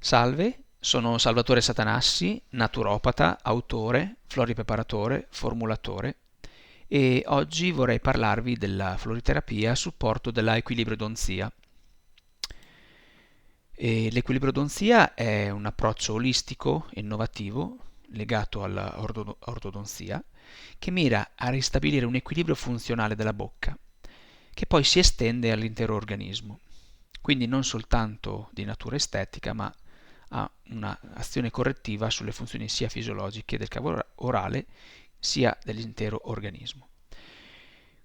Salve, sono Salvatore Satanassi, naturopata, autore, floripreparatore, formulatore e oggi vorrei parlarvi della floriterapia a supporto della equilibrodonzia. L'equilibrodonzia è un approccio olistico e innovativo legato all'ortodonzia che mira a ristabilire un equilibrio funzionale della bocca, che poi si estende all'intero organismo. Quindi non soltanto di natura estetica, ma ha un'azione correttiva sulle funzioni sia fisiologiche del cavo orale sia dell'intero organismo.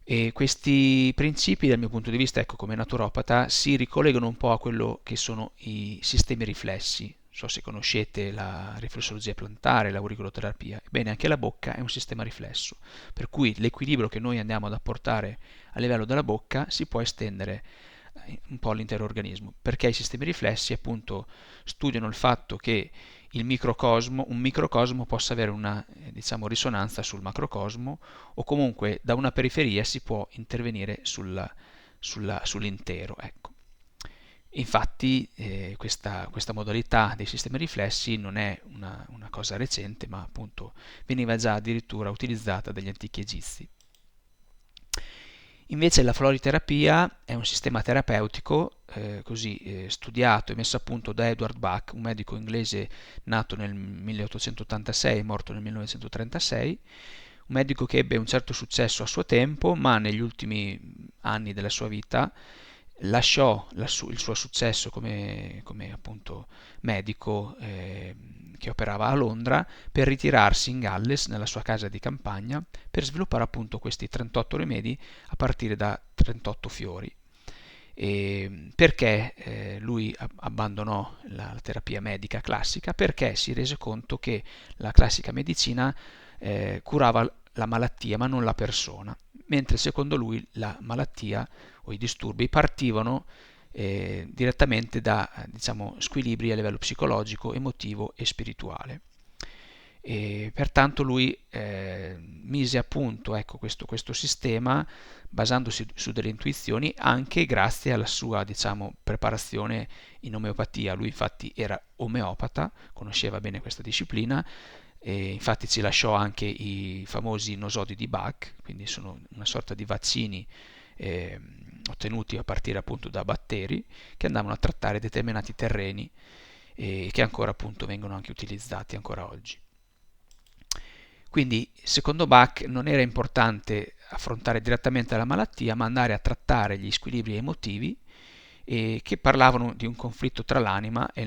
E questi principi, dal mio punto di vista, ecco, come naturopata, si ricollegano un po' a quello che sono i sistemi riflessi. Non so se conoscete la riflessologia plantare, l'auriculoterapia. Ebbene, anche la bocca è un sistema riflesso, per cui l'equilibrio che noi andiamo ad apportare a livello della bocca si può estendere un po' all'intero organismo, perché i sistemi riflessi appunto studiano il fatto che un microcosmo possa avere una diciamo, risonanza sul macrocosmo o comunque da una periferia si può intervenire sull'intero. Ecco. Infatti questa modalità dei sistemi riflessi non è una cosa recente, ma appunto veniva già addirittura utilizzata dagli antichi egizi. Invece la floriterapia è un sistema terapeutico studiato e messo a punto da Edward Bach, un medico inglese nato nel 1886 e morto nel 1936, un medico che ebbe un certo successo a suo tempo, ma negli ultimi anni della sua vita lasciò il suo successo come appunto medico che operava a Londra per ritirarsi in Galles nella sua casa di campagna per sviluppare appunto questi 38 rimedi a partire da 38 fiori. E perché lui abbandonò la terapia medica classica? Perché si rese conto che la classica medicina curava la malattia ma non la persona, mentre secondo lui la malattia o i disturbi partivano direttamente da diciamo, squilibri a livello psicologico, emotivo e spirituale. E pertanto lui mise a punto ecco, questo sistema basandosi su delle intuizioni anche grazie alla sua diciamo, preparazione in omeopatia. Lui infatti era omeopata, conosceva bene questa disciplina e infatti ci lasciò anche i famosi nosodi di Bach, quindi sono una sorta di vaccini eh, ottenuti a partire appunto da batteri che andavano a trattare determinati terreni e che ancora appunto vengono anche utilizzati ancora oggi. Quindi, secondo Bach, non era importante affrontare direttamente la malattia, ma andare a trattare gli squilibri emotivi che parlavano di un conflitto tra l'anima e,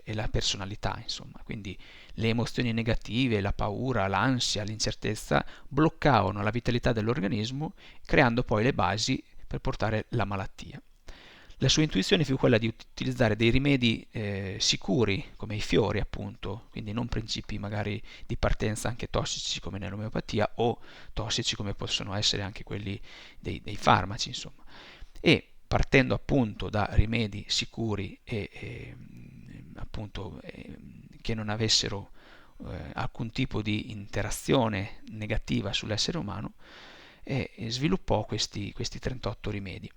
e la personalità, insomma. Quindi le emozioni negative, la paura, l'ansia, l'incertezza bloccavano la vitalità dell'organismo, creando poi le basi per portare la malattia. La sua intuizione fu quella di utilizzare dei rimedi sicuri, come i fiori appunto, quindi non principi magari di partenza anche tossici come nell'omeopatia o tossici come possono essere anche quelli dei farmaci, insomma. E partendo appunto da rimedi sicuri appunto che non avessero alcun tipo di interazione negativa sull'essere umano, sviluppò questi 38 rimedi.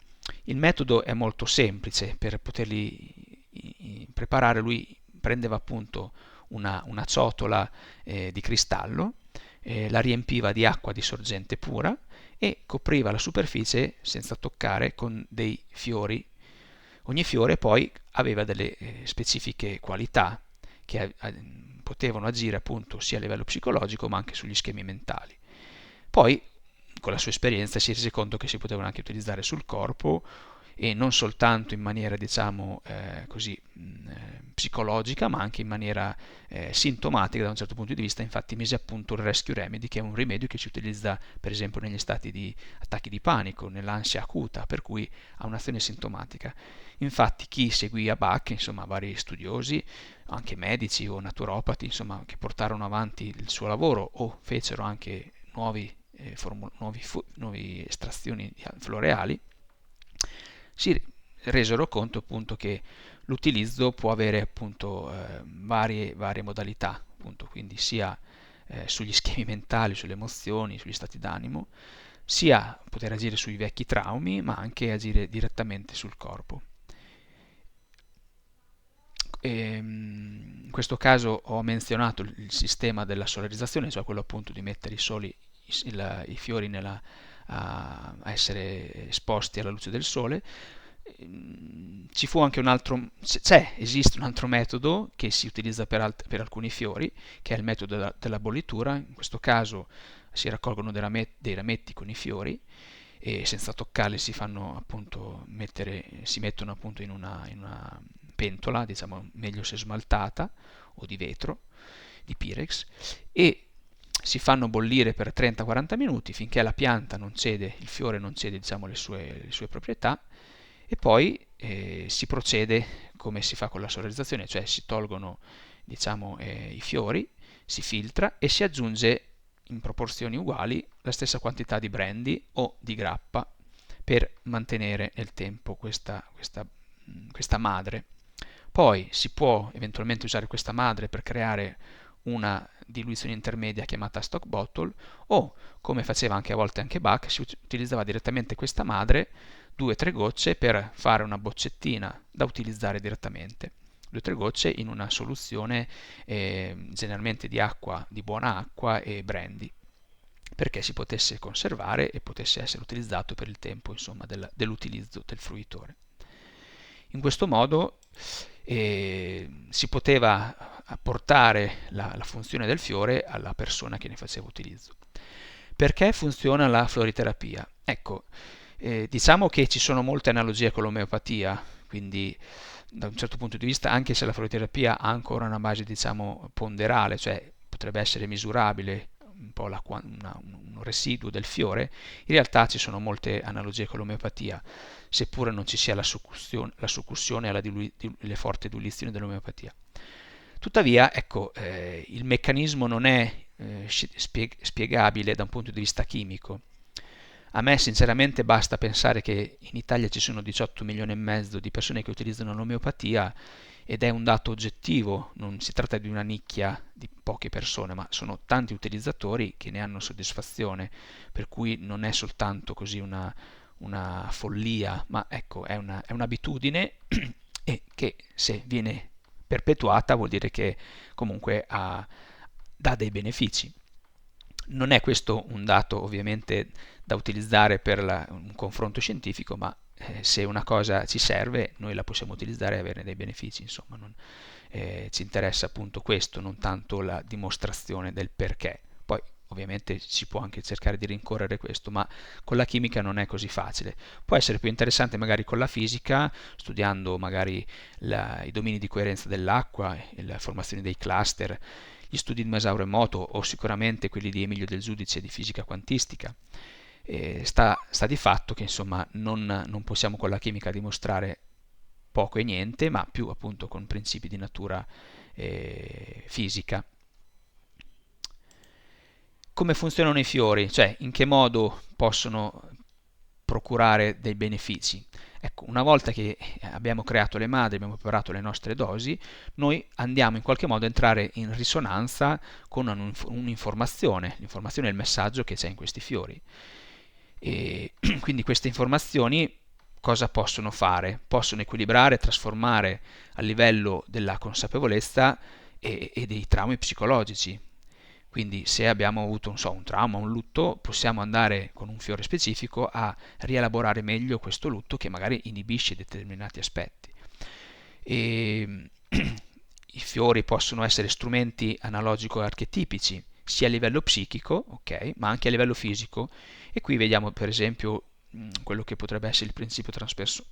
Il metodo è molto semplice per poterli preparare. Lui prendeva appunto una ciotola di cristallo, la riempiva di acqua di sorgente pura e copriva la superficie senza toccare con dei fiori. Ogni fiore poi aveva delle specifiche qualità che potevano agire appunto sia a livello psicologico ma anche sugli schemi mentali. Poi con la sua esperienza si rese conto che si potevano anche utilizzare sul corpo e non soltanto in maniera diciamo psicologica ma anche in maniera sintomatica da un certo punto di vista. Infatti mise a punto il Rescue Remedy, che è un rimedio che si utilizza per esempio negli stati di attacchi di panico, nell'ansia acuta, per cui ha un'azione sintomatica. Infatti chi seguì a Bach, insomma vari studiosi, anche medici o naturopati, insomma, che portarono avanti il suo lavoro o fecero anche nuove estrazioni floreali, si resero conto appunto che l'utilizzo può avere appunto varie modalità, appunto, quindi sia sugli schemi mentali, sulle emozioni, sugli stati d'animo, sia poter agire sui vecchi traumi, ma anche agire direttamente sul corpo. In questo caso ho menzionato il sistema della solarizzazione, cioè quello appunto di mettere i fiori a essere esposti alla luce del sole. Ci fu anche un altro, esiste un altro metodo che si utilizza per alcuni fiori, che è il metodo della bollitura. In questo caso si raccolgono dei rametti con i fiori e senza toccarli si mettono appunto in una pentola, diciamo meglio se smaltata o di vetro, di Pirex, e si fanno bollire per 30-40 minuti finché la pianta non cede, il fiore non cede, diciamo, le sue proprietà, e poi si procede come si fa con la solarizzazione, cioè si tolgono, diciamo, i fiori, si filtra e si aggiunge in proporzioni uguali la stessa quantità di brandy o di grappa per mantenere nel tempo questa madre. Poi si può eventualmente usare questa madre per creare una diluizione intermedia chiamata stock bottle, o come faceva anche a volte anche Bach, si utilizzava direttamente questa madre, 2-3 gocce, per fare una boccettina da utilizzare direttamente. 2-3 gocce in una soluzione generalmente di acqua, di buona acqua e brandy, perché si potesse conservare e potesse essere utilizzato per il tempo, insomma, dell'utilizzo del fruitore. In questo modo si poteva apportare la funzione del fiore alla persona che ne faceva utilizzo. Perché funziona la floriterapia? Ecco, diciamo che ci sono molte analogie con l'omeopatia, quindi da un certo punto di vista, anche se la floriterapia ha ancora una base, diciamo, ponderale, cioè potrebbe essere misurabile un po' un residuo del fiore, in realtà ci sono molte analogie con l'omeopatia, seppure non ci sia la succussione alle forti diluizioni dell'omeopatia. Tuttavia, ecco, il meccanismo non è spiegabile da un punto di vista chimico. A me sinceramente basta pensare che in Italia ci sono 18 milioni e mezzo di persone che utilizzano l'omeopatia, ed è un dato oggettivo, non si tratta di una nicchia di poche persone, ma sono tanti utilizzatori che ne hanno soddisfazione, per cui non è soltanto così una follia, ma ecco, è un'abitudine e che, se viene perpetuata, vuol dire che comunque dà dei benefici. Non è questo un dato ovviamente da utilizzare per un confronto scientifico, ma se una cosa ci serve noi la possiamo utilizzare e avere dei benefici, insomma, ci interessa appunto questo, non tanto la dimostrazione del perché. Poi ovviamente si può anche cercare di rincorrere questo, ma con la chimica non è così facile. Può essere più interessante magari con la fisica, studiando magari i domini di coerenza dell'acqua, la formazione dei cluster, gli studi di Masauro Emoto, o sicuramente quelli di Emilio Del Giudice di fisica quantistica. Sta di fatto che insomma non possiamo con la chimica dimostrare poco e niente, ma più appunto con principi di natura fisica. Come funzionano i fiori? Cioè, in che modo possono procurare dei benefici? Ecco, una volta che abbiamo creato le madri, abbiamo preparato le nostre dosi, noi andiamo in qualche modo a entrare in risonanza con un'informazione. L'informazione è il messaggio che c'è in questi fiori. E quindi queste informazioni cosa possono fare? Possono equilibrare, trasformare a livello della consapevolezza e dei traumi psicologici. Quindi se abbiamo avuto un trauma, un lutto, possiamo andare con un fiore specifico a rielaborare meglio questo lutto che magari inibisce determinati aspetti. E i fiori possono essere strumenti analogico-archetipici, sia a livello psichico, ok, ma anche a livello fisico. E qui vediamo per esempio quello che potrebbe essere il principio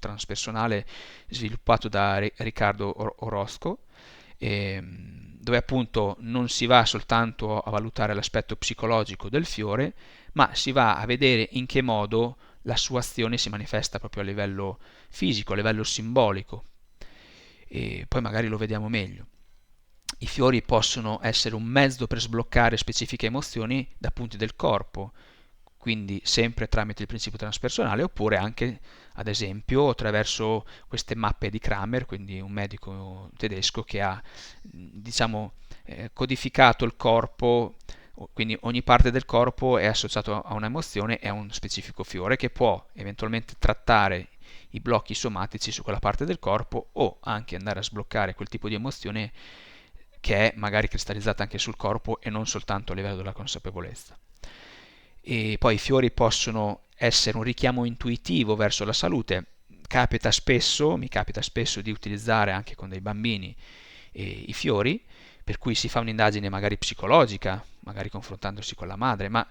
transpersonale sviluppato da Riccardo Orozco, dove appunto non si va soltanto a valutare l'aspetto psicologico del fiore, ma si va a vedere in che modo la sua azione si manifesta proprio a livello fisico, a livello simbolico, e poi magari lo vediamo meglio. I fiori possono essere un mezzo per sbloccare specifiche emozioni da punti del corpo, quindi sempre tramite il principio transpersonale, oppure anche ad esempio attraverso queste mappe di Kramer, quindi un medico tedesco che ha, diciamo, codificato il corpo, quindi ogni parte del corpo è associato a un'emozione e a un specifico fiore che può eventualmente trattare i blocchi somatici su quella parte del corpo, o anche andare a sbloccare quel tipo di emozione che è magari cristallizzata anche sul corpo e non soltanto a livello della consapevolezza. E poi i fiori possono essere un richiamo intuitivo verso la salute. Mi capita spesso di utilizzare anche con dei bambini i fiori, per cui si fa un'indagine magari psicologica, magari confrontandosi con la madre, ma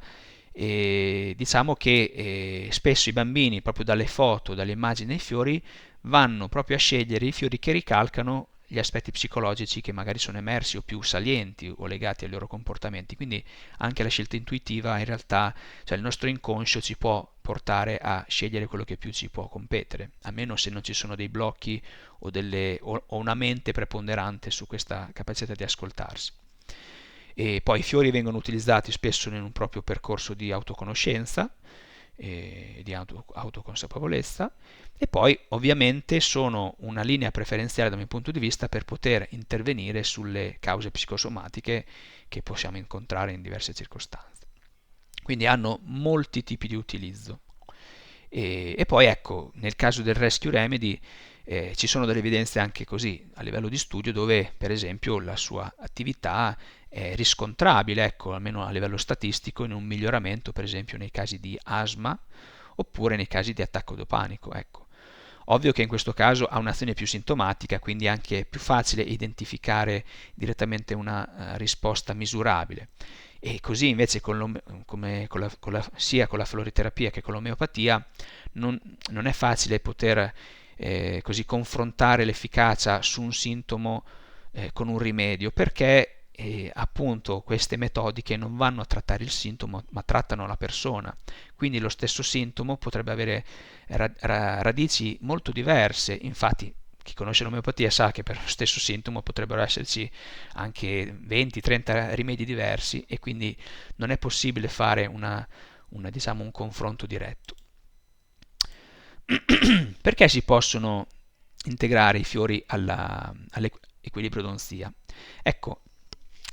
diciamo che spesso i bambini, proprio dalle foto, dalle immagini dei fiori, vanno proprio a scegliere i fiori che ricalcano gli aspetti psicologici che magari sono emersi o più salienti o legati ai loro comportamenti. Quindi anche la scelta intuitiva in realtà, cioè il nostro inconscio ci può portare a scegliere quello che più ci può competere, a meno se non ci sono dei blocchi o una mente preponderante su questa capacità di ascoltarsi. E poi i fiori vengono utilizzati spesso in un proprio percorso di autoconoscenza, di autoconsapevolezza, e poi ovviamente sono una linea preferenziale dal mio punto di vista per poter intervenire sulle cause psicosomatiche che possiamo incontrare in diverse circostanze. Quindi hanno molti tipi di utilizzo. E poi ecco, nel caso del Rescue Remedy ci sono delle evidenze anche così a livello di studio dove per esempio la sua attività è riscontrabile, ecco, almeno a livello statistico, in un miglioramento per esempio nei casi di asma oppure nei casi di attacco di panico, ecco. Ovvio che in questo caso ha un'azione più sintomatica, quindi è anche più facile identificare direttamente una risposta misurabile. E così invece sia con la floriterapia che con l'omeopatia non è facile poter così confrontare l'efficacia su un sintomo con un rimedio, perché appunto queste metodiche non vanno a trattare il sintomo ma trattano la persona, quindi lo stesso sintomo potrebbe avere radici molto diverse. Infatti chi conosce l'omeopatia sa che per lo stesso sintomo potrebbero esserci anche 20-30 rimedi diversi, e quindi non è possibile fare diciamo, un confronto diretto. Perché si possono integrare i fiori all'equilibrio d'onzia? Ecco,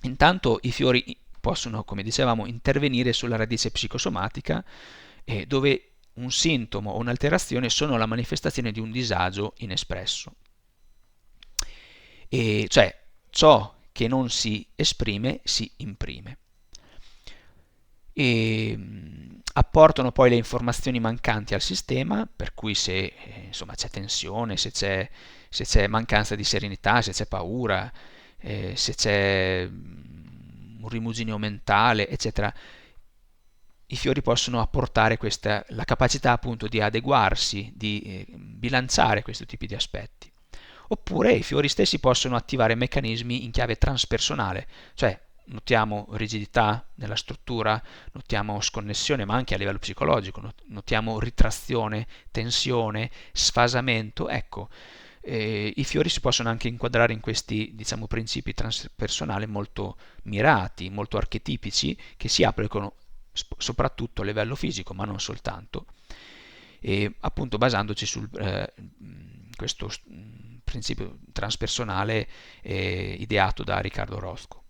intanto i fiori possono, come dicevamo, intervenire sulla radice psicosomatica, dove un sintomo o un'alterazione sono la manifestazione di un disagio inespresso. E cioè ciò che non si esprime si imprime. E apportano poi le informazioni mancanti al sistema, per cui se insomma c'è tensione, se c'è mancanza di serenità, se c'è paura, se c'è un rimuginio mentale, eccetera, i fiori possono apportare la capacità appunto di adeguarsi, di bilanciare questi tipi di aspetti. Oppure i fiori stessi possono attivare meccanismi in chiave transpersonale, cioè notiamo rigidità nella struttura, notiamo sconnessione, ma anche a livello psicologico, notiamo ritrazione, tensione, sfasamento. Ecco, i fiori si possono anche inquadrare in questi, diciamo, principi transpersonali molto mirati, molto archetipici, che si applicano soprattutto a livello fisico, ma non soltanto, e appunto basandoci su questo principio transpersonale ideato da Riccardo Rosco.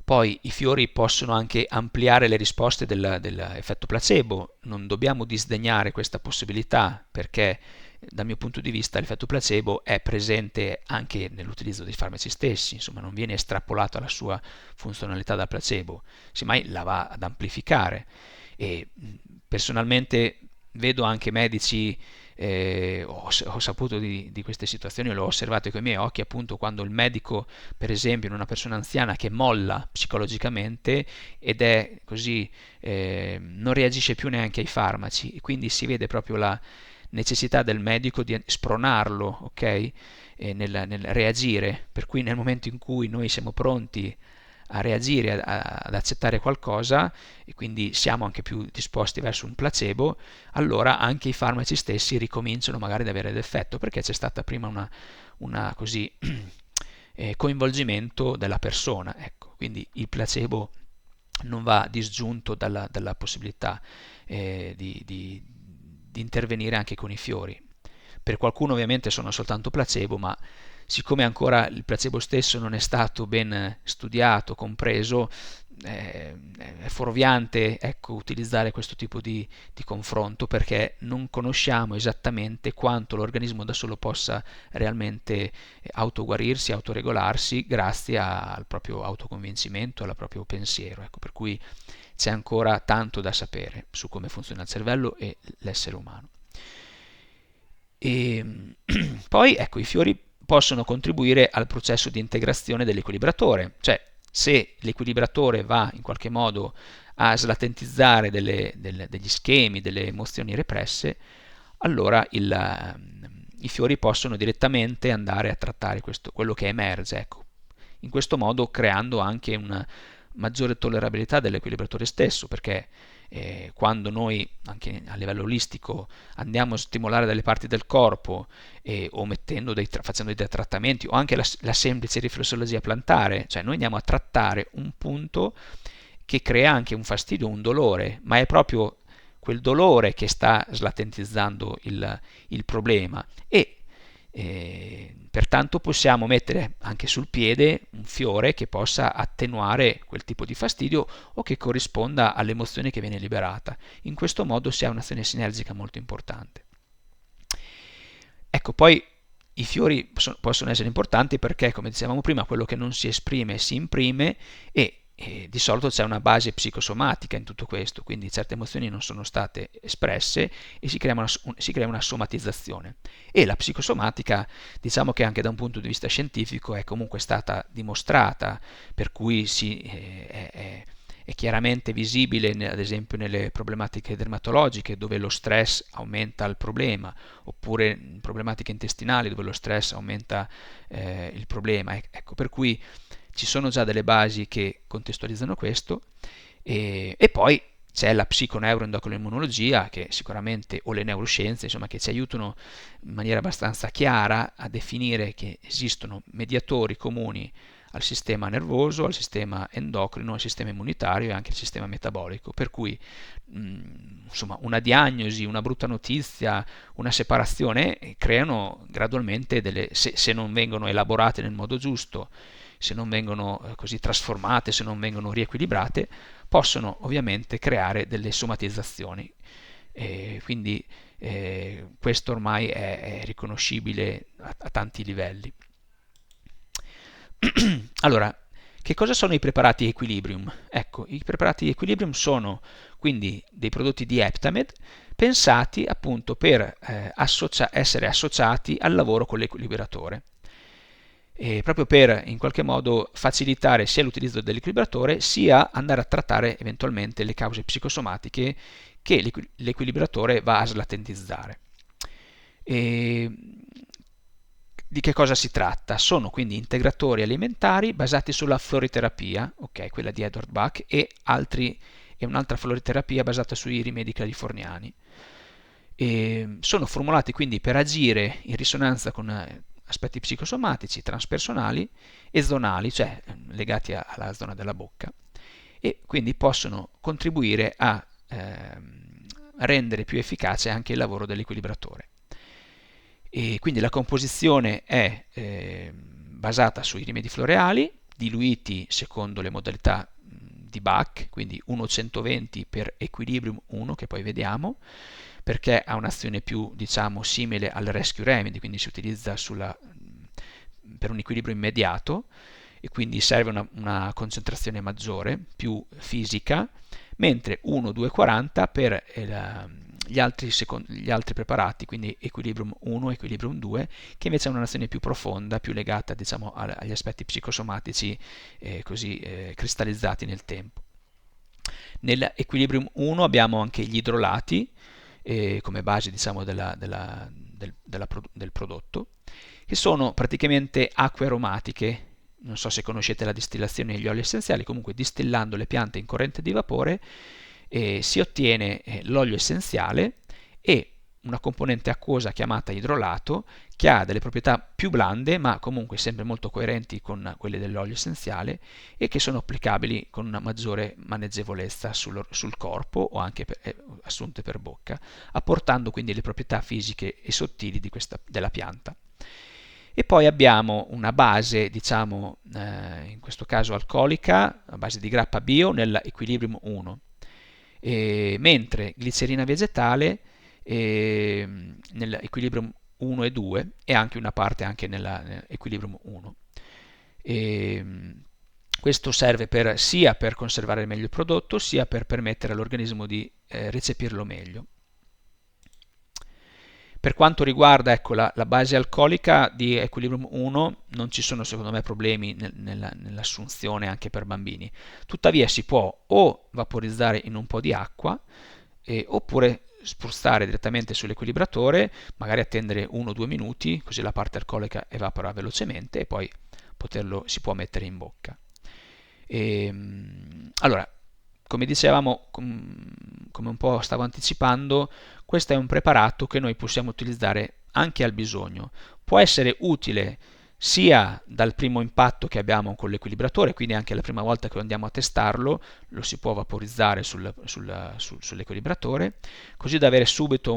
Poi i fiori possono anche ampliare le risposte dell'effetto placebo. Non dobbiamo disdegnare questa possibilità, perché dal mio punto di vista l'effetto placebo è presente anche nell'utilizzo dei farmaci stessi, insomma non viene estrapolato alla sua funzionalità dal placebo, semmai la va ad amplificare. E personalmente vedo anche medici, ho saputo di queste situazioni, l'ho osservato con i miei occhi, appunto quando il medico, per esempio, in una persona anziana che molla psicologicamente ed è così, non reagisce più neanche ai farmaci, e quindi si vede proprio la necessità del medico di spronarlo, ok? Nel reagire, per cui nel momento in cui noi siamo pronti a reagire, ad accettare qualcosa, e quindi siamo anche più disposti verso un placebo, allora anche i farmaci stessi ricominciano magari ad avere l'effetto, perché c'è stata prima una così coinvolgimento della persona, ecco. Quindi il placebo non va disgiunto dalla possibilità di intervenire anche con i fiori. Per qualcuno ovviamente sono soltanto placebo, ma siccome ancora il placebo stesso non è stato ben studiato, compreso, è fuorviante, ecco, utilizzare questo tipo di confronto, perché non conosciamo esattamente quanto l'organismo da solo possa realmente autoguarirsi, autoregolarsi grazie al proprio autoconvincimento, al proprio pensiero. Ecco, per cui c'è ancora tanto da sapere su come funziona il cervello e l'essere umano. E poi ecco, i fiori possono contribuire al processo di integrazione dell'equilibratore, cioè se l'equilibratore va in qualche modo a slatentizzare degli schemi, delle emozioni represse, allora i fiori possono direttamente andare a trattare quello che emerge, ecco. In questo modo creando anche una maggiore tollerabilità dell'equilibratore stesso, perché quando noi, anche a livello olistico, andiamo a stimolare delle parti del corpo o facendo dei trattamenti, o anche la semplice riflessologia plantare, cioè noi andiamo a trattare un punto che crea anche un fastidio, un dolore, ma è proprio quel dolore che sta slatentizzando il problema e pertanto possiamo mettere anche sul piede un fiore che possa attenuare quel tipo di fastidio o che corrisponda all'emozione che viene liberata. In questo modo si ha un'azione sinergica molto importante. Ecco, poi i fiori possono essere importanti perché, come dicevamo prima, quello che non si esprime si imprime e di solito c'è una base psicosomatica in tutto questo, quindi certe emozioni non sono state espresse e si crea una somatizzazione. E la psicosomatica, diciamo che anche da un punto di vista scientifico è comunque stata dimostrata, per cui è chiaramente visibile, ad esempio, nelle problematiche dermatologiche, dove lo stress aumenta il problema, oppure in problematiche intestinali, dove lo stress aumenta il problema. Ecco, per cui ci sono già delle basi che contestualizzano questo e poi c'è la psiconeuroendocrinologia che sicuramente, o le neuroscienze, insomma, che ci aiutano in maniera abbastanza chiara a definire che esistono mediatori comuni al sistema nervoso, al sistema endocrino, al sistema immunitario e anche al sistema metabolico, per cui insomma una diagnosi, una brutta notizia, una separazione creano gradualmente se non vengono elaborate nel modo giusto, se non vengono così trasformate, se non vengono riequilibrate, possono ovviamente creare delle somatizzazioni. Quindi questo ormai è riconoscibile a tanti livelli. Allora, che cosa sono i preparati Equilibrium? Ecco, i preparati Equilibrium sono quindi dei prodotti di Eptamed pensati appunto per essere associati al lavoro con l'equilibratore. Proprio per in qualche modo facilitare sia l'utilizzo dell'equilibratore sia andare a trattare eventualmente le cause psicosomatiche che l'equilibratore va a slatentizzare. E di che cosa si tratta? Sono quindi integratori alimentari basati sulla floriterapia, ok, quella di Edward Bach, e un'altra floriterapia basata sui rimedi californiani. Sono formulati quindi per agire in risonanza con aspetti psicosomatici, transpersonali e zonali, cioè legati alla zona della bocca, e quindi possono contribuire a rendere più efficace anche il lavoro dell'equilibratore. E quindi la composizione è basata sui rimedi floreali, diluiti secondo le modalità di Bach, quindi 1,120 per Equilibrium 1, che poi vediamo, perché ha un'azione più, diciamo, simile al Rescue Remedy, quindi si utilizza per un equilibrio immediato e quindi serve una concentrazione maggiore, più fisica, mentre 1,240 per gli altri preparati, quindi Equilibrium 1 e Equilibrium 2, che invece hanno un'azione più profonda, più legata, diciamo, agli aspetti psicosomatici così cristallizzati nel tempo. Nell'Equilibrium 1 abbiamo anche gli idrolati come base, diciamo, del prodotto, che sono praticamente acque aromatiche. Non so se conoscete la distillazione degli oli essenziali, comunque distillando le piante in corrente di vapore si ottiene l'olio essenziale e una componente acquosa chiamata idrolato che ha delle proprietà più blande ma comunque sempre molto coerenti con quelle dell'olio essenziale e che sono applicabili con una maggiore maneggevolezza sul corpo o anche assunte per bocca, apportando quindi le proprietà fisiche e sottili della pianta. E poi abbiamo una base, diciamo, in questo caso alcolica, a base di grappa bio, nell'equilibrium 1, mentre glicerina vegetale nell'equilibrium 1 e 2 e anche una parte anche nell'equilibrium 1. E, questo serve sia per conservare meglio il prodotto, sia per permettere all'organismo di recepirlo meglio. Per quanto riguarda ecco, la base alcolica di Equilibrium 1 non ci sono secondo me problemi nell'assunzione anche per bambini, tuttavia si può o vaporizzare in un po' di acqua oppure spruzzare direttamente sull'equilibratore, magari attendere 1-2 minuti così la parte alcolica evapora velocemente e poi si può mettere in bocca. Allora, come dicevamo, come un po' stavo anticipando, questo è un preparato che noi possiamo utilizzare anche al bisogno. Può essere utile sia dal primo impatto che abbiamo con l'equilibratore, quindi anche la prima volta che andiamo a testarlo lo si può vaporizzare sull'equilibratore, così da avere subito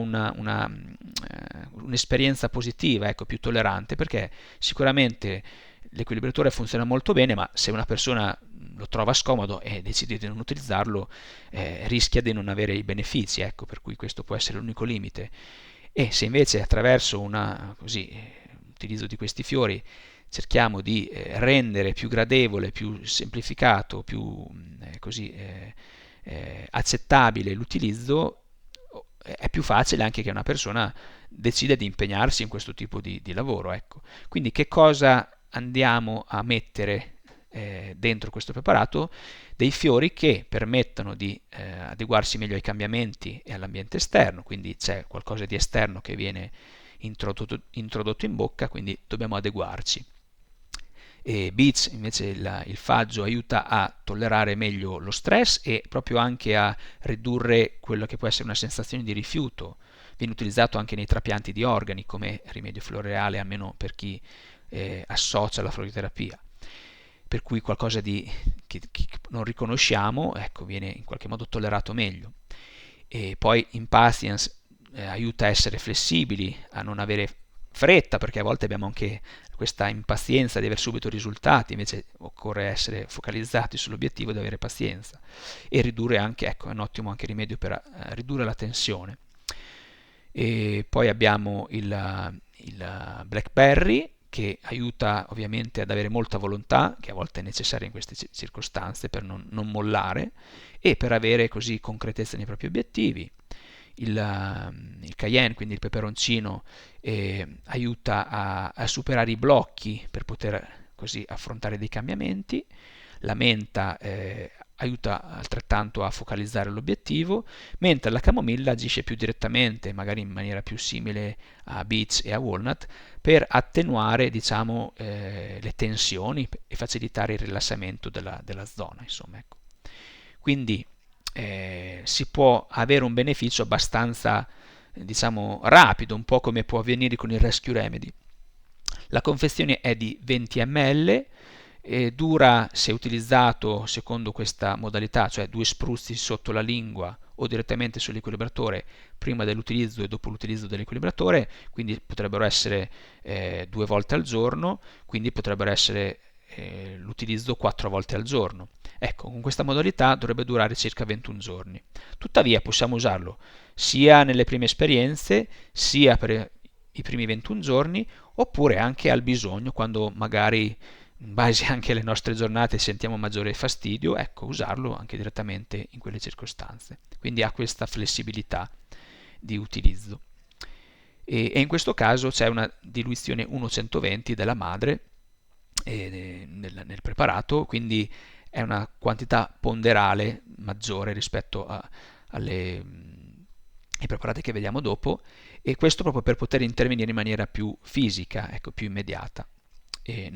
un'esperienza positiva, ecco, più tollerante, perché sicuramente l'equilibratore funziona molto bene, ma se una persona lo trova scomodo e decide di non utilizzarlo, rischia di non avere i benefici, ecco, per cui questo può essere l'unico limite. E se invece attraverso l'utilizzo di questi fiori cerchiamo di rendere più gradevole, più semplificato, più accettabile l'utilizzo, è più facile anche che una persona decida di impegnarsi in questo tipo di lavoro. Ecco. Quindi che cosa andiamo a mettere dentro questo preparato? Dei fiori che permettono di adeguarsi meglio ai cambiamenti e all'ambiente esterno, quindi c'è qualcosa di esterno che viene introdotto in bocca, quindi dobbiamo adeguarci. E Beats invece il faggio aiuta a tollerare meglio lo stress e proprio anche a ridurre quello che può essere una sensazione di rifiuto. Viene utilizzato anche nei trapianti di organi come rimedio floreale, almeno per chi associa alla floriterapia. Per cui qualcosa che non riconosciamo, ecco, viene in qualche modo tollerato meglio. E poi Impatience aiuta a essere flessibili, a non avere fretta, perché a volte abbiamo anche questa impazienza di avere subito risultati, invece occorre essere focalizzati sull'obiettivo di avere pazienza e ridurre anche, ecco, è un ottimo anche rimedio per ridurre la tensione. E poi abbiamo il Blackberry, che aiuta ovviamente ad avere molta volontà, che a volte è necessaria in queste circostanze per non mollare e per avere così concretezza nei propri obiettivi. Il cayenne, quindi il peperoncino, aiuta a superare i blocchi per poter così affrontare dei cambiamenti. La menta aiuta altrettanto a focalizzare l'obiettivo, mentre la camomilla agisce più direttamente, magari in maniera più simile a beech e a walnut, per attenuare, diciamo, le tensioni e facilitare il rilassamento della zona, insomma, ecco. Quindi si può avere un beneficio abbastanza, diciamo, rapido, un po' come può avvenire con il Rescue Remedy. La confezione è di 20 ml e dura, se utilizzato secondo questa modalità, cioè 2 spruzzi sotto la lingua o direttamente sull'equilibratore prima dell'utilizzo e dopo l'utilizzo dell'equilibratore, quindi potrebbero essere 2 volte al giorno, quindi potrebbero essere l'utilizzo 4 volte al giorno. Ecco, con questa modalità dovrebbe durare circa 21 giorni. Tuttavia possiamo usarlo sia nelle prime esperienze, sia per i primi 21 giorni, oppure anche al bisogno, quando magari in base anche alle nostre giornate sentiamo maggiore fastidio, ecco, usarlo anche direttamente in quelle circostanze. Quindi ha questa flessibilità di utilizzo. E in questo caso c'è una diluizione 1,120 della madre nel preparato, quindi è una quantità ponderale maggiore rispetto ai preparati che vediamo dopo, e questo proprio per poter intervenire in maniera più fisica, ecco, più immediata e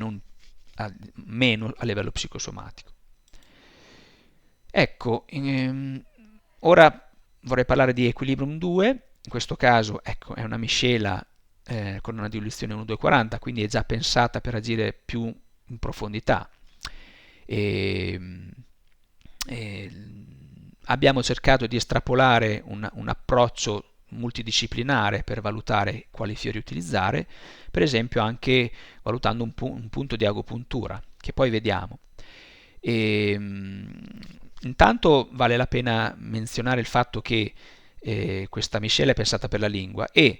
meno a livello psicosomatico. Ecco, ora vorrei parlare di Equilibrium 2. In questo caso, ecco, è una miscela con una diluizione 1,240, quindi è già pensata per agire più in profondità. Abbiamo cercato di estrapolare un approccio multidisciplinare per valutare quali fiori utilizzare, per esempio anche valutando un punto di agopuntura, che poi vediamo. E, intanto vale la pena menzionare il fatto che questa miscela è pensata per la lingua e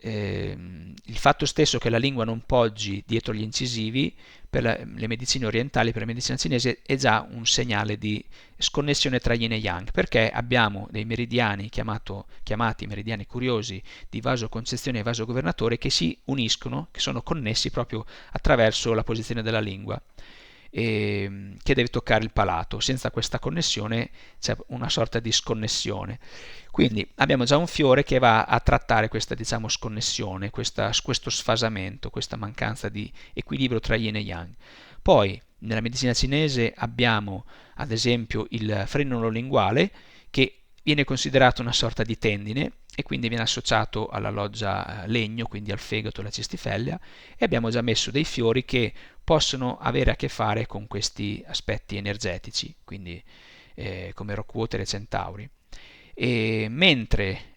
il fatto stesso che la lingua non poggi dietro gli incisivi per le medicine orientali, per la medicina cinese, è già un segnale di sconnessione tra yin e yang, perché abbiamo dei meridiani chiamati meridiani curiosi di vasoconcezione e vasogovernatore che si uniscono, che sono connessi proprio attraverso la posizione della lingua che deve toccare il palato. Senza questa connessione c'è una sorta di sconnessione. Quindi abbiamo già un fiore che va a trattare questa, diciamo, sconnessione, questo sfasamento, questa mancanza di equilibrio tra yin e yang. Poi nella medicina cinese abbiamo ad esempio il frenolo linguale che viene considerato una sorta di tendine e quindi viene associato alla loggia legno, quindi al fegato e alla cistifellea, e abbiamo già messo dei fiori che possono avere a che fare con questi aspetti energetici, quindi come Rockwater e Centauri. E mentre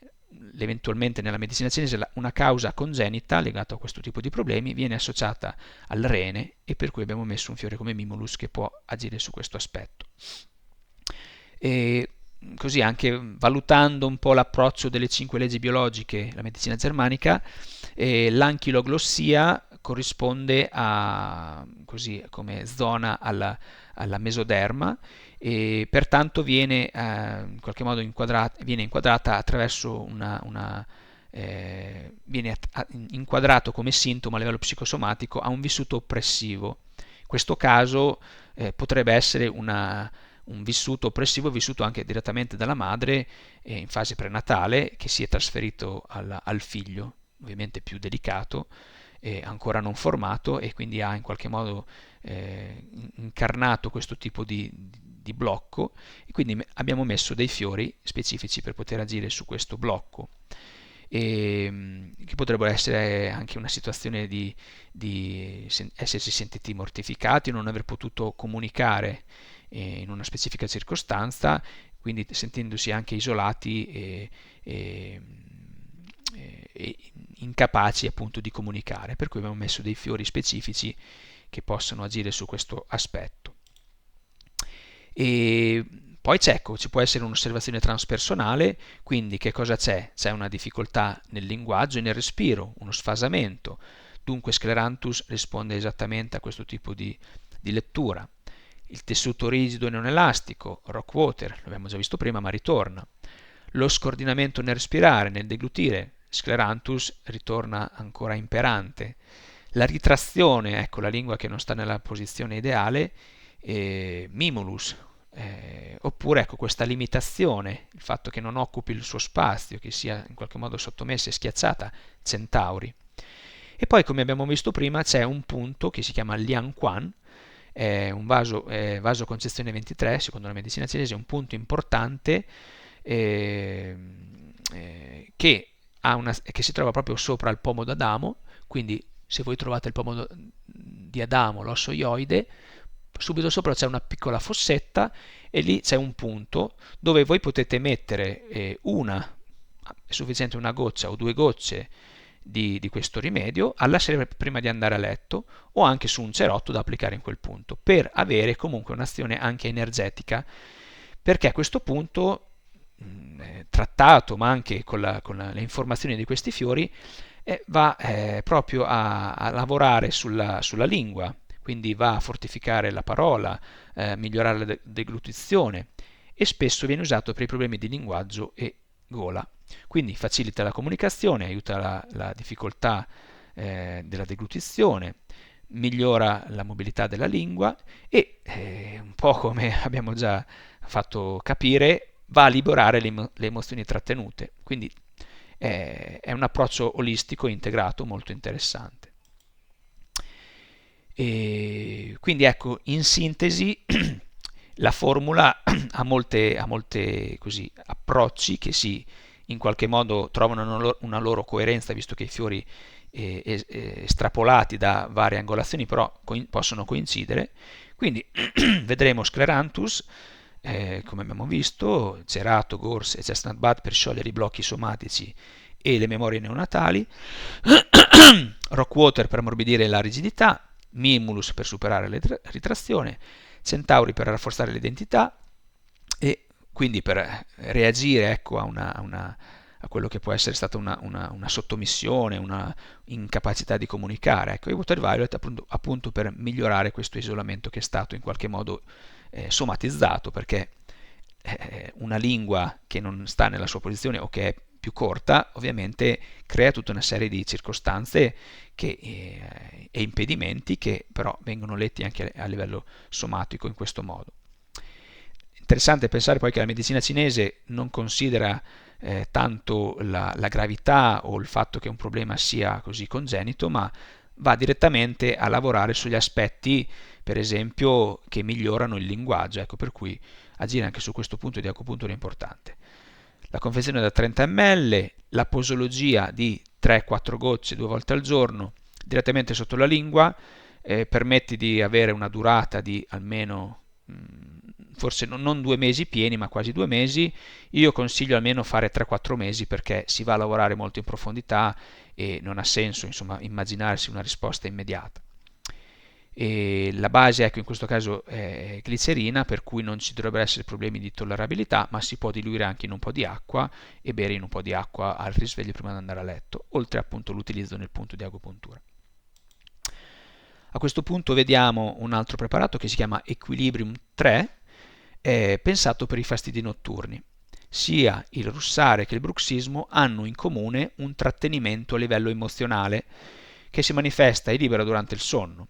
eventualmente nella medicina cinese una causa congenita legata a questo tipo di problemi viene associata al rene e per cui abbiamo messo un fiore come Mimulus che può agire su questo aspetto. E così anche valutando un po' l'approccio delle 5 leggi biologiche, la medicina germanica, l'anchiloglossia corrisponde a, così, come zona alla mesoderma e pertanto viene in qualche modo viene inquadrata attraverso viene inquadrato come sintomo a livello psicosomatico a un vissuto oppressivo. In questo caso potrebbe essere un vissuto oppressivo vissuto anche direttamente dalla madre in fase prenatale che si è trasferito al figlio, ovviamente più delicato, ancora non formato e quindi ha in qualche modo incarnato questo tipo di blocco e quindi abbiamo messo dei fiori specifici per poter agire su questo blocco. Che potrebbero essere anche una situazione di essersi sentiti mortificati, non aver potuto comunicare in una specifica circostanza, quindi sentendosi anche isolati e incapaci appunto di comunicare, per cui abbiamo messo dei fiori specifici che possono agire su questo aspetto. E poi ci può essere un'osservazione transpersonale, quindi che cosa c'è? C'è una difficoltà nel linguaggio e nel respiro, uno sfasamento, dunque Scleranthus risponde esattamente a questo tipo di lettura. Il tessuto rigido e non elastico, Rockwater, l'abbiamo già visto prima ma ritorna. Lo scordinamento nel respirare, nel deglutire, Scleranthus ritorna ancora imperante. La ritrazione, ecco la lingua che non sta nella posizione ideale, Mimulus, oppure ecco questa limitazione, il fatto che non occupi il suo spazio, che sia in qualche modo sottomessa e schiacciata, Centauri. E poi come abbiamo visto prima c'è un punto che si chiama Liang Quan, è un vaso concezione 23, secondo la medicina cinese, è un punto importante che si trova proprio sopra il pomo d'Adamo, quindi se voi trovate il pomo di Adamo, l'osso ioide, subito sopra c'è una piccola fossetta e lì c'è un punto dove voi potete mettere è sufficiente una goccia o 2 gocce di questo rimedio alla sera prima di andare a letto o anche su un cerotto da applicare in quel punto per avere comunque un'azione anche energetica, perché a questo punto trattato ma anche con le informazioni di questi fiori va proprio a lavorare sulla lingua, quindi va a fortificare la parola, migliorare la deglutizione e spesso viene usato per i problemi di linguaggio e gola. Quindi facilita la comunicazione, aiuta la difficoltà della deglutizione, migliora la mobilità della lingua e un po' come abbiamo già fatto capire va a liberare le emozioni trattenute. Quindi è un approccio olistico integrato molto interessante. E quindi ecco, in sintesi, la formula ha molte così, approcci che in qualche modo trovano una loro coerenza, visto che i fiori estrapolati da varie angolazioni però possono coincidere. Quindi vedremo Scleranthus, come abbiamo visto, Cerato, Gorse e Chestnut Bud per sciogliere i blocchi somatici e le memorie neonatali, Rockwater per ammorbidire la rigidità, Mimulus per superare la ritrazione, Centauri per rafforzare l'identità e quindi per reagire, ecco, a quello che può essere stata una sottomissione, una incapacità di comunicare. Ecco, i Water Violet appunto per migliorare questo isolamento che è stato in qualche modo somatizzato, perché una lingua che non sta nella sua posizione o che è più corta, ovviamente crea tutta una serie di circostanze e impedimenti che però vengono letti anche a livello somatico in questo modo. Interessante pensare poi che la medicina cinese non considera tanto la gravità o il fatto che un problema sia così congenito, ma va direttamente a lavorare sugli aspetti, per esempio, che migliorano il linguaggio. Ecco, per cui agire anche su questo punto di acupuntura è importante. La confezione da 30 ml, la posologia di 3-4 gocce 2 volte al giorno direttamente sotto la lingua, permette di avere una durata di almeno forse non 2 mesi pieni, ma quasi 2 mesi. Io consiglio almeno fare 3-4 mesi perché si va a lavorare molto in profondità e non ha senso, insomma, immaginarsi una risposta immediata. E la base, ecco, in questo caso è glicerina, per cui non ci dovrebbero essere problemi di tollerabilità, ma si può diluire anche in un po' di acqua e bere in un po' di acqua al risveglio prima di andare a letto, oltre appunto all'utilizzo nel punto di agopuntura. A questo punto vediamo un altro preparato che si chiama Equilibrium 3, pensato per i fastidi notturni. Sia il russare che il bruxismo hanno in comune un trattenimento a livello emozionale che si manifesta e libera durante il sonno.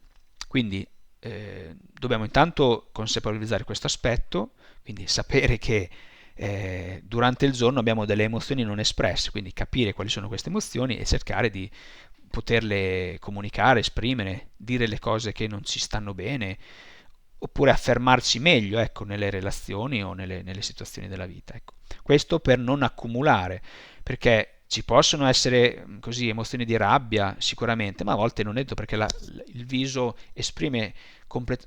Quindi dobbiamo intanto consapevolizzare questo aspetto, quindi sapere che durante il giorno abbiamo delle emozioni non espresse, quindi capire quali sono queste emozioni e cercare di poterle comunicare, esprimere, dire le cose che non ci stanno bene, oppure affermarci meglio, ecco, nelle relazioni o nelle situazioni della vita. Ecco. Questo per non accumulare, perché ci possono essere così emozioni di rabbia sicuramente, ma a volte non è detto perché il viso esprime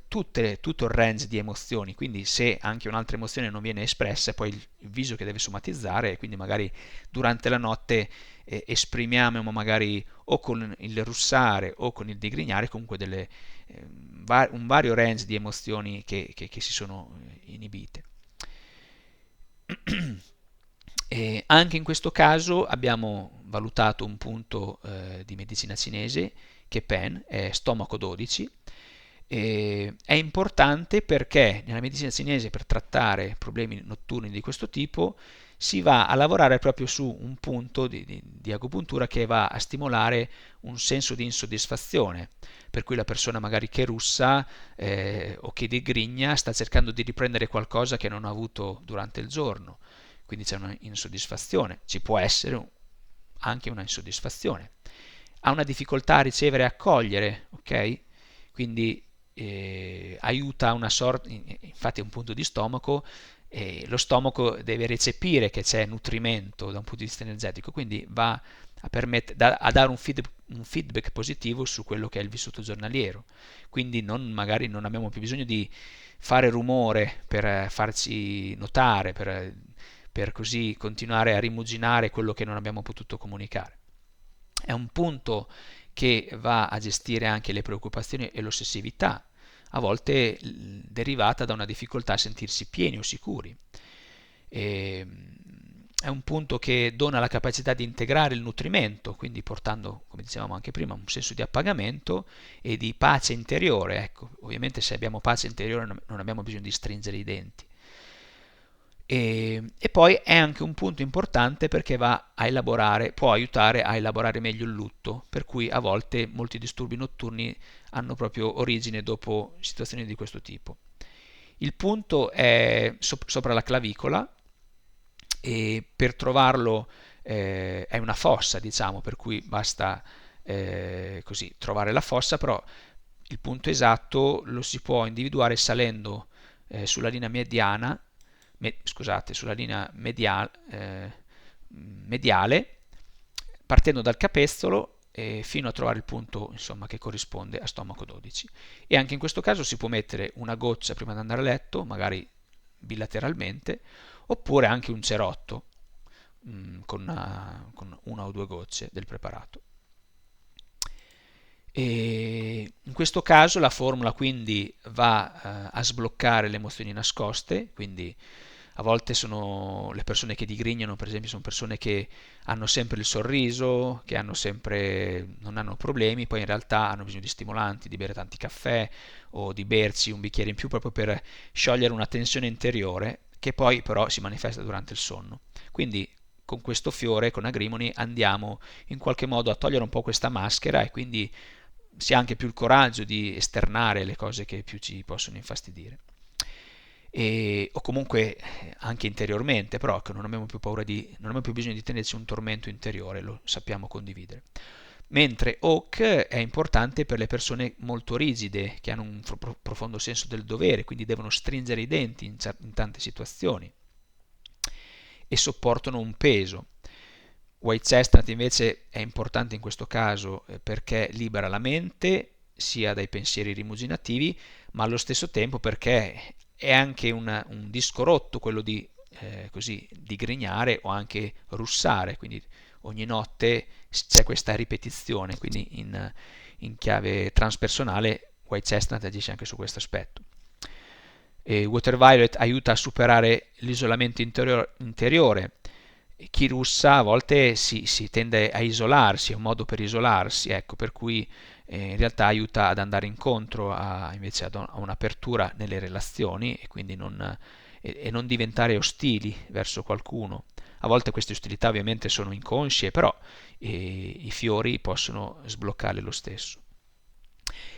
tutto il range di emozioni, quindi se anche un'altra emozione non viene espressa, poi il viso che deve somatizzare, quindi magari durante la notte esprimiamo magari o con il russare o con il digrignare comunque un vario range di emozioni che si sono inibite. E anche in questo caso abbiamo valutato un punto di medicina cinese che PEN è stomaco 12. È importante perché nella medicina cinese per trattare problemi notturni di questo tipo si va a lavorare proprio su un punto di agopuntura che va a stimolare un senso di insoddisfazione, per cui la persona magari che russa o che digrigna sta cercando di riprendere qualcosa che non ha avuto durante il giorno, quindi c'è una insoddisfazione, ci può essere anche una insoddisfazione, ha una difficoltà a ricevere e accogliere, ok? Quindi aiuta una sorta, infatti è un punto di stomaco, lo stomaco deve recepire che c'è nutrimento da un punto di vista energetico, quindi va a dare un feedback positivo su quello che è il vissuto giornaliero. Quindi magari non abbiamo più bisogno di fare rumore per farci notare, per così continuare a rimuginare quello che non abbiamo potuto comunicare. È un punto che va a gestire anche le preoccupazioni e l'ossessività, a volte derivata da una difficoltà a sentirsi pieni o sicuri. E, è un punto che dona la capacità di integrare il nutrimento, quindi portando, come dicevamo anche prima, un senso di appagamento e di pace interiore. Ecco, ovviamente se abbiamo pace interiore non abbiamo bisogno di stringere i denti. E poi è anche un punto importante perché può aiutare a elaborare meglio il lutto, per cui a volte molti disturbi notturni hanno proprio origine dopo situazioni di questo tipo. Il punto è sopra la clavicola e per trovarlo è una fossa, diciamo, per cui basta così trovare la fossa, però il punto esatto lo si può individuare salendo sulla linea mediana, scusate, sulla linea mediale, partendo dal capezzolo fino a trovare il punto insomma, che corrisponde a stomaco 12. E anche in questo caso si può mettere una goccia prima di andare a letto, magari bilateralmente, oppure anche un cerotto con una o due gocce del preparato. E in questo caso la formula quindi va a sbloccare le emozioni nascoste, quindi a volte sono le persone che digrignano, per esempio, sono persone che hanno sempre il sorriso, che hanno sempre, non hanno problemi, poi in realtà hanno bisogno di stimolanti, di bere tanti caffè o di bersi un bicchiere in più proprio per sciogliere una tensione interiore che poi però si manifesta durante il sonno. Quindi con questo fiore, con Agrimoni, andiamo in qualche modo a togliere un po' questa maschera e quindi si ha anche più il coraggio di esternare le cose che più ci possono infastidire. O comunque anche interiormente, però che non abbiamo più paura non abbiamo più bisogno di tenerci un tormento interiore, lo sappiamo condividere. Mentre Oak è importante per le persone molto rigide, che hanno un profondo senso del dovere, quindi devono stringere i denti in tante situazioni e sopportano un peso. White Chestnut invece è importante in questo caso perché libera la mente sia dai pensieri rimuginativi, ma allo stesso tempo perché è anche un disco rotto quello di così digrignare o anche russare, quindi ogni notte c'è questa ripetizione, quindi in chiave transpersonale White Chestnut agisce anche su questo aspetto. E Water Violet aiuta a superare l'isolamento interiore. Chi russa a volte si tende a isolarsi, è un modo per isolarsi, ecco, per cui in realtà aiuta ad andare incontro invece a un'apertura nelle relazioni e quindi non diventare ostili verso qualcuno. A volte queste ostilità ovviamente sono inconscie, però i fiori possono sbloccarle lo stesso.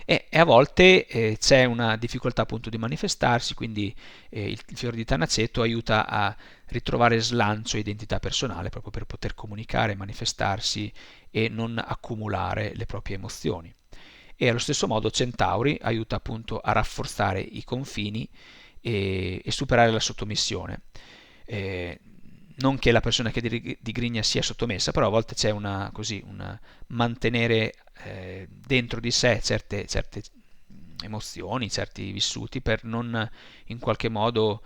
E a volte c'è una difficoltà appunto di manifestarsi, quindi il fiore di Tanaceto aiuta a ritrovare slancio e identità personale proprio per poter comunicare, manifestarsi e non accumulare le proprie emozioni. E allo stesso modo Centauri aiuta appunto a rafforzare i confini e superare la sottomissione. Eh, non che la persona che digrigna sia sottomessa, però a volte c'è una mantenere dentro di sé certe emozioni, certi vissuti per non in qualche modo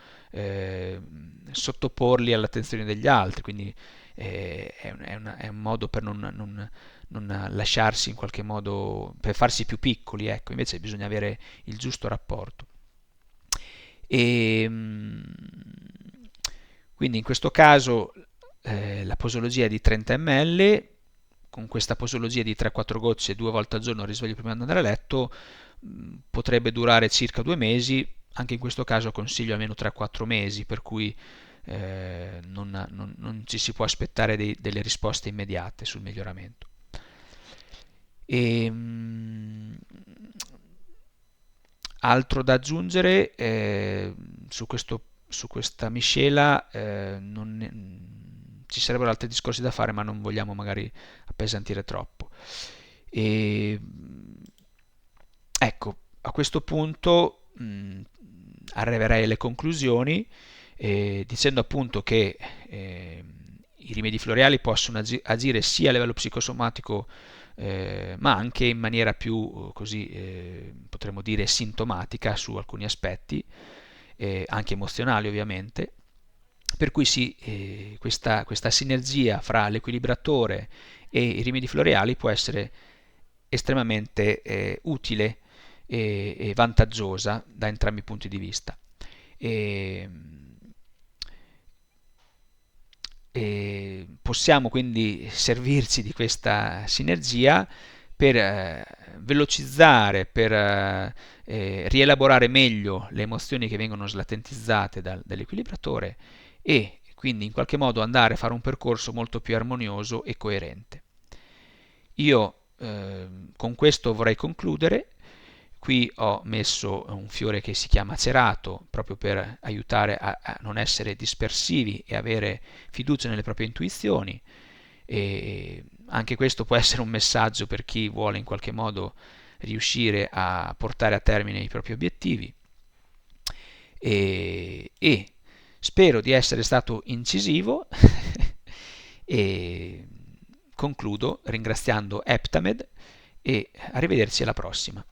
sottoporli all'attenzione degli altri, quindi è un modo per non lasciarsi in qualche modo, per farsi più piccoli, ecco, invece bisogna avere il giusto rapporto. E, quindi in questo caso la posologia è di 30 ml, con questa posologia di 3-4 gocce 2 volte al giorno al risveglio prima di andare a letto potrebbe durare circa 2 mesi, anche in questo caso consiglio almeno 3-4 mesi, per cui non ci si può aspettare delle risposte immediate sul miglioramento. E, altro da aggiungere su questa miscela ci sarebbero altri discorsi da fare, ma non vogliamo magari appesantire troppo. E, ecco, a questo punto arriverei alle conclusioni dicendo appunto che i rimedi floreali possono agire sia a livello psicosomatico ma anche in maniera più così potremmo dire sintomatica su alcuni aspetti, anche emozionali ovviamente, per cui questa sinergia fra l'equilibratore e i rimedi floreali può essere estremamente utile e vantaggiosa da entrambi i punti di vista. E, e possiamo quindi servirci di questa sinergia per velocizzare, per rielaborare meglio le emozioni che vengono slatentizzate dall'equilibratore e quindi in qualche modo andare a fare un percorso molto più armonioso e coerente. Io con questo vorrei concludere. Qui ho messo un fiore che si chiama cerato proprio per aiutare a non essere dispersivi e avere fiducia nelle proprie intuizioni. E anche questo può essere un messaggio per chi vuole in qualche modo riuscire a portare a termine i propri obiettivi. E spero di essere stato incisivo e concludo ringraziando Eptamed e arrivederci alla prossima.